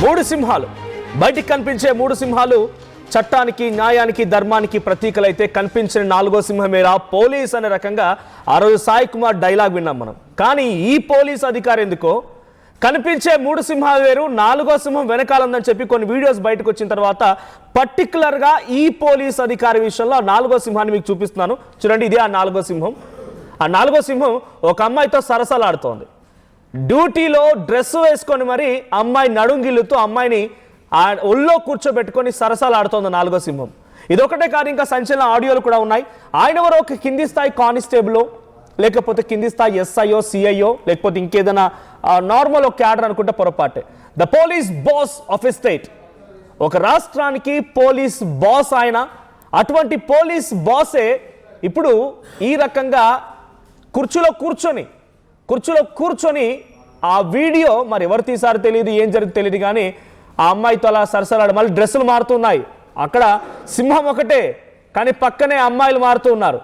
మూడు సింహాలు బయటికి కనిపించే మూడు సింహాలు చట్టానికి న్యాయానికి ధర్మానికి ప్రతీకలైతే కనిపించిన నాలుగో సింహమేరా పోలీస్ అనే రకంగా ఆ రోజు సాయి కుమార్ డైలాగ్ విన్నాం మనం. కానీ ఈ పోలీస్ అధికారి ఎందుకో కనిపించే మూడు సింహాలు వేరు, నాలుగో సింహం వెనకాలందని చెప్పి కొన్ని వీడియోస్ బయటకు వచ్చిన తర్వాత పర్టికులర్గా ఈ పోలీస్ అధికారి విషయంలో నాలుగో సింహాన్ని మీకు చూపిస్తున్నాను. చూడండి, ఇదే ఆ నాలుగో సింహం. ఆ నాలుగో సింహం ఒక అమ్మాయితో సరసలాడుతోంది. డ్యూటీలో డ్రెస్ వేసుకొని మరి అమ్మాయి నడుంగిల్లుతూ అమ్మాయిని ఒళ్ళో కూర్చోబెట్టుకొని సరసాలాడుతోంది నాలుగో సింహం. ఇదొకటే కాదు, ఇంకా సంచలన ఆడియోలు కూడా ఉన్నాయి. ఆయన ఎవరో ఒక కింది స్థాయి కానిస్టేబుల్, లేకపోతే కింది స్థాయి ఎస్ఐఓ సిఐఓ, లేకపోతే ఇంకేదైనా నార్మల్ ఒక క్యాడర్ అనుకుంటే పొరపాటే. The police boss of a state, ఒక రాష్ట్రానికి పోలీస్ బాస్ ఆయన. అటువంటి పోలీస్ బాసే ఇప్పుడు ఈ రకంగా కుర్చీలో కూర్చొని ఆ వీడియో మరి ఎవరు తీసారో తెలియదు, ఏం జరిగిందో తెలియదు, కానీ ఆ అమ్మాయితో అలా సరసలాడు. మళ్ళీ డ్రెస్సులు మారుతున్నాయి. అక్కడ సింహం ఒకటే, కానీ పక్కనే అమ్మాయిలు మారుతూ ఉన్నారు.